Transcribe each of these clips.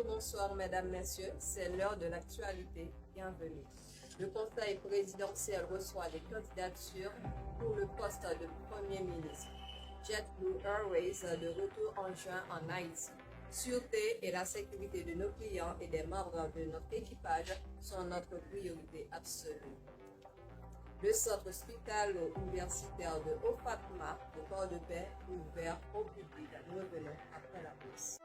bonsoir mesdames, messieurs, c'est l'heure de l'actualité. Bienvenue. Le Conseil présidentiel reçoit les candidatures pour le poste de Premier ministre. JetBlue Airways de retour en juin en Haïti. Sûreté et la sécurité de nos clients et des membres de notre équipage sont notre priorité absolue. Le centre hospitalo-universitaire de Haut-Fatma de Port-de-Paix ouvert au public. Nous revenons après la pause.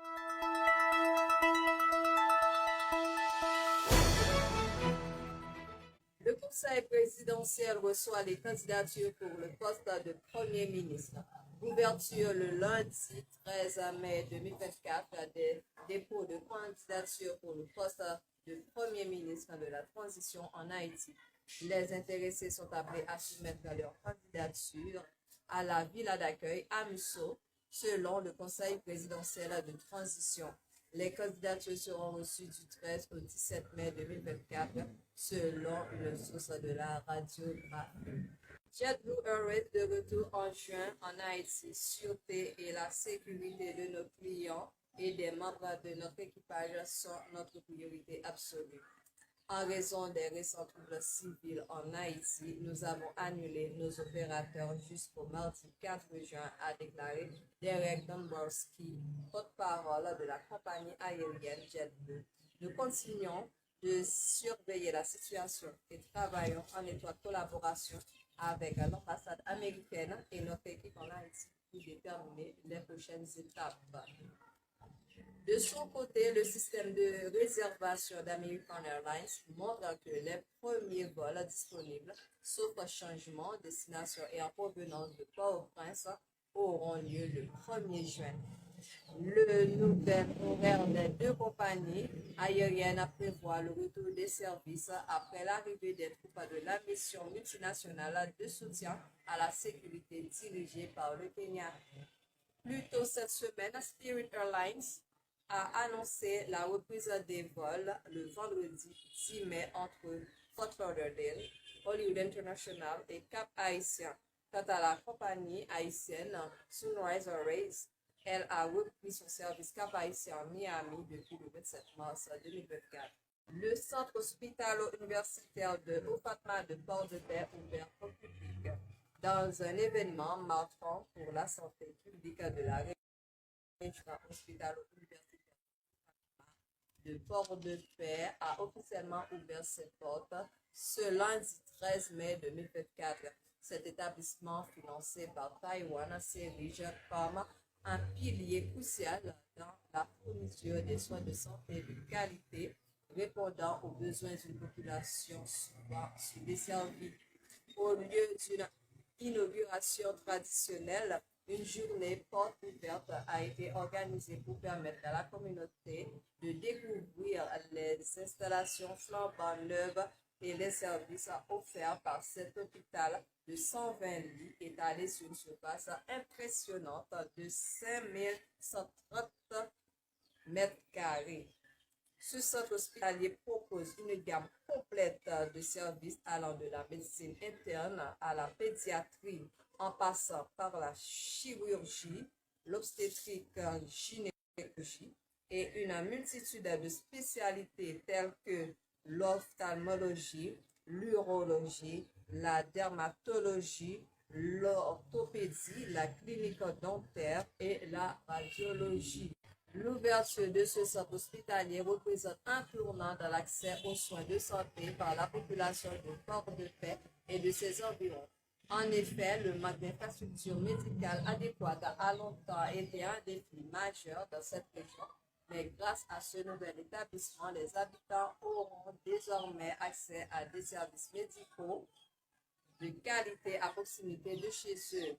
Le Conseil présidentiel reçoit les candidatures pour le poste de Premier ministre. Ouverture le lundi 13 mai 2024 des dépôts de candidature pour le poste de Premier ministre de la transition en Haïti. Les intéressés sont appelés à soumettre leur candidature à la villa d'accueil à Musso, selon le Conseil présidentiel de transition. Les candidatures seront reçues du 13 au 17 mai 2024, selon une source de la radiographie. JetBlue Airways de retour en juin en Haïti. Sûreté et la sécurité de nos clients et des membres de notre équipage sont notre priorité absolue. En raison des récents troubles civils en Haïti, nous avons annulé nos opérateurs jusqu'au mardi 4 juin, a déclaré Derek Domborski, porte-parole de la compagnie aérienne JetBlue. Nous continuons de surveiller la situation et travaillons en étroite collaboration avec l'ambassade américaine et notre équipe en Haïti pour déterminer les prochaines étapes. De son côté, le système de réservation d'American Airlines montre que les premiers vols disponibles, sauf changement, destination et en provenance de Port-au-Prince, auront lieu le 1er juin. Le nouvel horaire des deux compagnies aériennes prévoit le retour des services après l'arrivée des troupes de la mission multinationale de soutien à la sécurité dirigée par le Kenya. Plus tôt cette semaine, Spirit Airlines a annoncé la reprise des vols le vendredi 10 mai entre Fort Lauderdale, Hollywood International et Cap-Haïtien. Quant à la compagnie haïtienne Sunrise Airways, elle a repris son service Cap-Haïtien Miami depuis le 27 mars 2024. Le centre hospitalo-universitaire de Haut-Fatma de Port-de-Paix ouvert au public dans un événement marquant pour la santé publique de la région hospitalo-universitaire de Port-de-Paix a officiellement ouvert ses portes ce lundi 13 mai 2024. Cet établissement financé par Taïwan s'érige comme un pilier crucial dans la fourniture des soins de santé de qualité répondant aux besoins d'une population souvent sous-desservie. Au lieu d'une inauguration traditionnelle, une journée porte ouverte a été organisée pour permettre à la communauté de découvrir les installations flambant neuves et les services offerts par cet hôpital de 120 lits étalé sur une surface impressionnante de 5130 mètres carrés. Ce centre hospitalier propose une gamme complète de services allant de la médecine interne à la pédiatrie, en passant par la chirurgie, l'obstétrique, gynécologie et une multitude de spécialités telles que l'ophtalmologie, l'urologie, la dermatologie, l'orthopédie, la clinique dentaire et la radiologie. L'ouverture de ce centre hospitalier représente un tournant dans l'accès aux soins de santé par la population de Port-de-Paix et de ses environs. En effet, le manque d'infrastructures médicales adéquates a longtemps été un défi majeur dans cette région, mais grâce à ce nouvel établissement, les habitants auront désormais accès à des services médicaux de qualité à proximité de chez eux.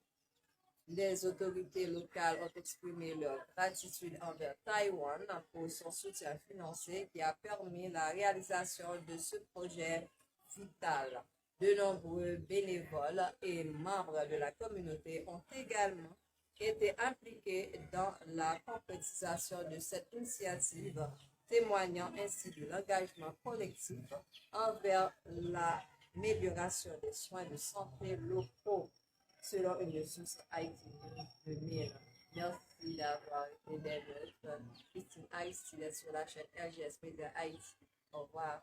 Les autorités locales ont exprimé leur gratitude envers Taïwan pour son soutien financier qui a permis la réalisation de ce projet vital. De nombreux bénévoles et membres de la communauté ont également été impliqués dans la concrétisation de cette initiative, témoignant ainsi de l'engagement collectif envers l'amélioration des soins de santé locaux. Selon une source haïtienne de Mille. Merci d'avoir été des nôtres. Christine Haïti est sur la chaîne LGS Media Haïti. Au revoir.